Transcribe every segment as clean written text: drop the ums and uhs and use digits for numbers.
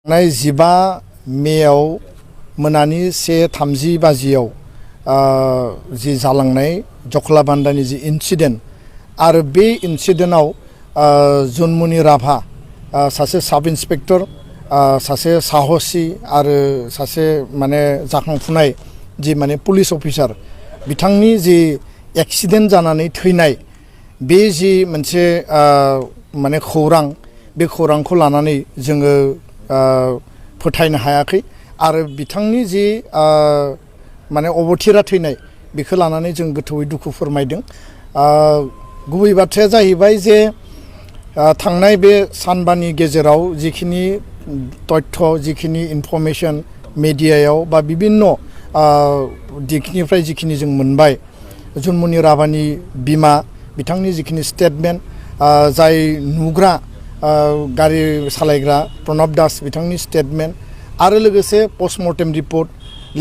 15 मेयाव मोनानि 1:30 बाजियाव जि जालांनाय जखलाबान्दानि जि इन्सिडेन्ट आरो बे इन्सिडेन्टआव जुनमुनि राभा सासे साब इन्सपेक्टर सासे साहसी आरो सासे माने जाखांफुनाय जि माने पुलिस अफिसार बिथांनि जि एक्सिडेन्ट जानानै थैनाय बे जि मोनसे माने खौरां बे खौरांखौ लानानै जोङो फोथायनो हायाखै आरो बिथांनि जि माने अबथिरा थैनाय बेखौ लानानै जों गोथौयै दुखु फोरमायदों। गुबै बाथ्राया जाहैबाय जे थांनाय बे सानबानि गेजेराव जिखिनि तथ्य जिखिनि इनफरमेशन मिडियायाव बा बिभिन्न दिगनिफ्राय जिखिनि जों मोनबाय जुनमुनि राभानि बिमा बिथांनि जिखिनि स्टेटमेन्ट जाय नुग्रा गारि सालायग्रा प्रणब दास बिथांनि स्टेटमेन्ट आरो लोगोसे पस्टमर्टेम रिपर्ट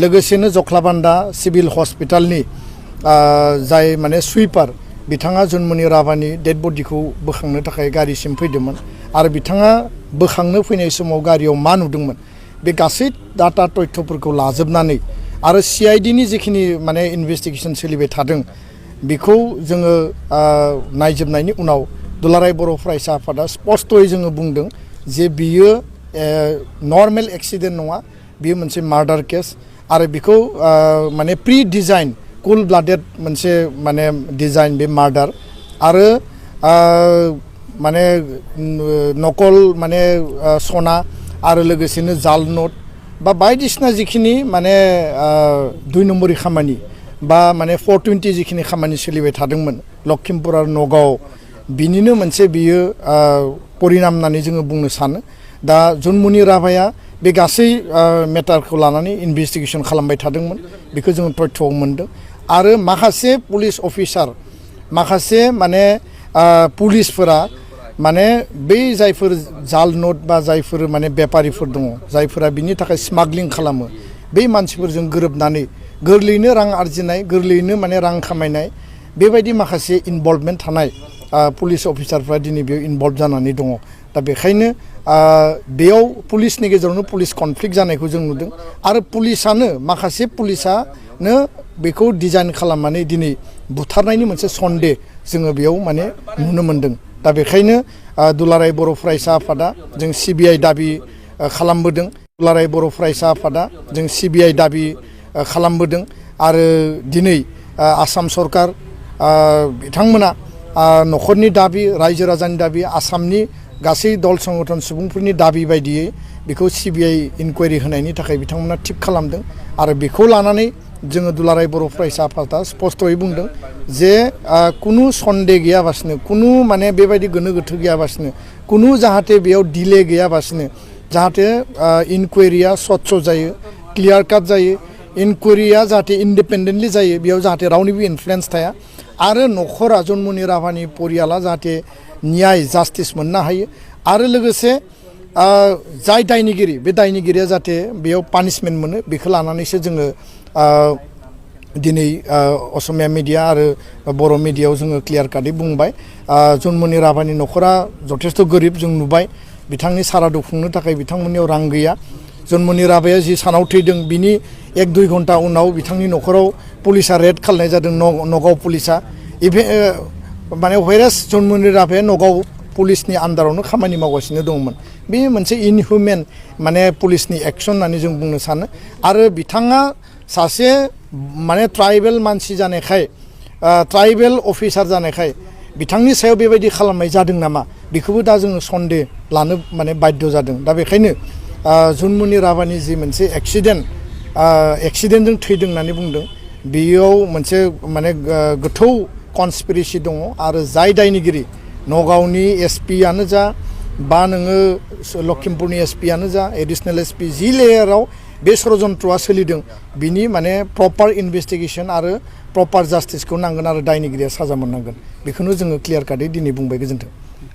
लोगोसेनो जखलाबान्दा सिभिल हस्पिटालनि जाय माने सुइपार बिथाङा जुनमुनि राभानि डेड बडिखौ बोखांनो थाखाय गारिसिम फैदोंमोन आरो बिथाङा बोखांनो फैनाय समाव गारियाव मा नुदोंमोन बे गासै डाटा तथ्यफोरखौ लाजोबनानै आरो CIDनि जिखिनि माने इनभेस्टिगेसन सोलिबाय थादों बेखौ जोङो नायजोबनायनि उनाव दुलाराय बर' फरायसा आफादा स्पष्टयै जोङो बुंदों जे बियो नर्मेल एक्सिडेन्ट नङा बियो मोनसे मार्डार केस आरो बेखौ माने प्रि डिजाइन कुल ब्लाडेड मोनसे माने डिजाइन बे मार्डार आरो माने नकल माने सना आरो लोगोसेनो जाल नोट बा बायदिसिना जिखिनि माने 2 नम्बरनि खामानि बा माने 420 जिखिनि खामानि सोलिबाय थादोंमोन लखिमपुर आरो नगाव बिनिनो मोनसे बियो परिणाम होननानै जोङो बुंनो सानो। दा जुनमुनि राभाया बे गासै मेटारखौ लानानै इनभेस्टिगेसन खालामबाय थादोंमोन बेखौ जोङो तथ्यआव मोनदों आरो माखासे पुलिस अफिसार माखासे माने पुलिसफोरा माने बै जायफोर जाल नोट बा जायफोर माने बेपारिफोर दङ जायफोरा बिनि थाखाय स्मागलिं खालामो बै मानसिफोरजों गोरोबनानै गोरलैयैनो रां आरजिनाय गोरलैयैनो माने रां खामायनाय बेबायदि माखासे इनभल्भमेन्ट थानाय पुलिस अफिसारफ्रा दिनै बेयाव इनभल्भ जानानै दङ। दा बेखायनो बेयाव पुलिसनि गेजेरावनो पुलिस कनफ्लिक्ट जानायखौ जों नुदों आरो पुलिसानो माखासे पुलिसानो बेखौ डिजाइन खालामनानै दिनै बुथारनायनि मोनसे सन्देह जोङो बेयाव माने नुनो मोनदों। दा बेखायनो दुलाराय बर' फरायसा आफादा जों CBI दाबि खालामबोदों दुलाराय बर' फरायसा आफादा जों CBI दाबि खालामबोदों आरो दिनै आसाम सरकार बिथांमोना न'खरनि दाबि रायजो राजानि दाबि आसामनि गासै दल संगठन सुबुंफोरनि दाबि बायदियै बेखौ CBI इनकुवारि होनायनि थाखाय बिथांमोना थिग खालामदों आरो बेखौ लानानै जोङो दुलाराय बर' फरायसा आफादा स्पष्टयै बुंदों जे कुनु सन्देह गैयाबासिनो कुनु माने बेबायदि गोनो गोथो गैयाबासिनो कुनु जाहाथे बेयाव डिले गैयाबासिनो जाहाथे इनकुवारिया स्वच्छ जायो क्लियार काट जायो इनकुवारिया जाहाथे इन्डिपेन्डेन्टलि जायो बेयाव जाहाथे रावनिबो इनफ्लुएन्स थाया आरो न'खरा जुनमुनि राभानि परियाला जाहाथे न्याय जास्टिस मोननो हायो आरो लोगोसे जाय दायनिगिरि बे दायनिगिरिया जाहाथे बेयाव पानिशमेन्ट मोनो बेखौ लानानैसो जोङो दिनै असमिया मिडिया आरो बर' मिडियायाव जोङो क्लियार काटै बुंबाय जुनमुनि राभानि न'खरा जथेस्थ' गोरिब जों नुबाय बिथांनि सारादु खुंनो थाखाय बिथांमोननियाव रां गैया जुनमुनि राभाया जि सानाव थैदों बिनि 1-2 घन्टा उनाव बिथांनि न'खराव पुलिसा रेड खालामनाय जादों नगाव पुलिसा माने व्हेरेस जुनमुनि राभाया नगाव पुलिसनि आन्दारावनो खामानि मावगासिनो दंमोन बे मोनसे इनहिउमेन माने पुलिसनि एक्सन होननानै जों बुंनो सानो आरो बिथाङा सासे माने ट्राइबेल मानसि जानायखाय ट्राइबेल अफिसार जानायखाय बिथांनि सायाव बेबायदि खालामनाय जादों नामा बेखौबो दा जोङो सन्देह लानो माने बाध्य जादों। दा बेखायनो जुनमुनि राभानि जि मोनसे एक्सिडेन्टजों थैदों होननानै बुंदों बेयाव मोनसे माने गोथौ कनस्पिरेसि दङ आरो जाय दायनिगिरि नगावनि SP आनो जा बा नोङो लखिमपुरनि SP आनो जा एडिसनेल SP जि लेयाराव बे षड़यन्त्रआ सोलिदों बिनि माने प्रपार इनभेस्टिगेसन आरो प्रपार जास्टिसखौ नांगोन आरो दायनिगिरिया साजा मोननांगोन बेखौनो जोङो क्लियार काटै दिनै बुंबाय। गोजोन्थों।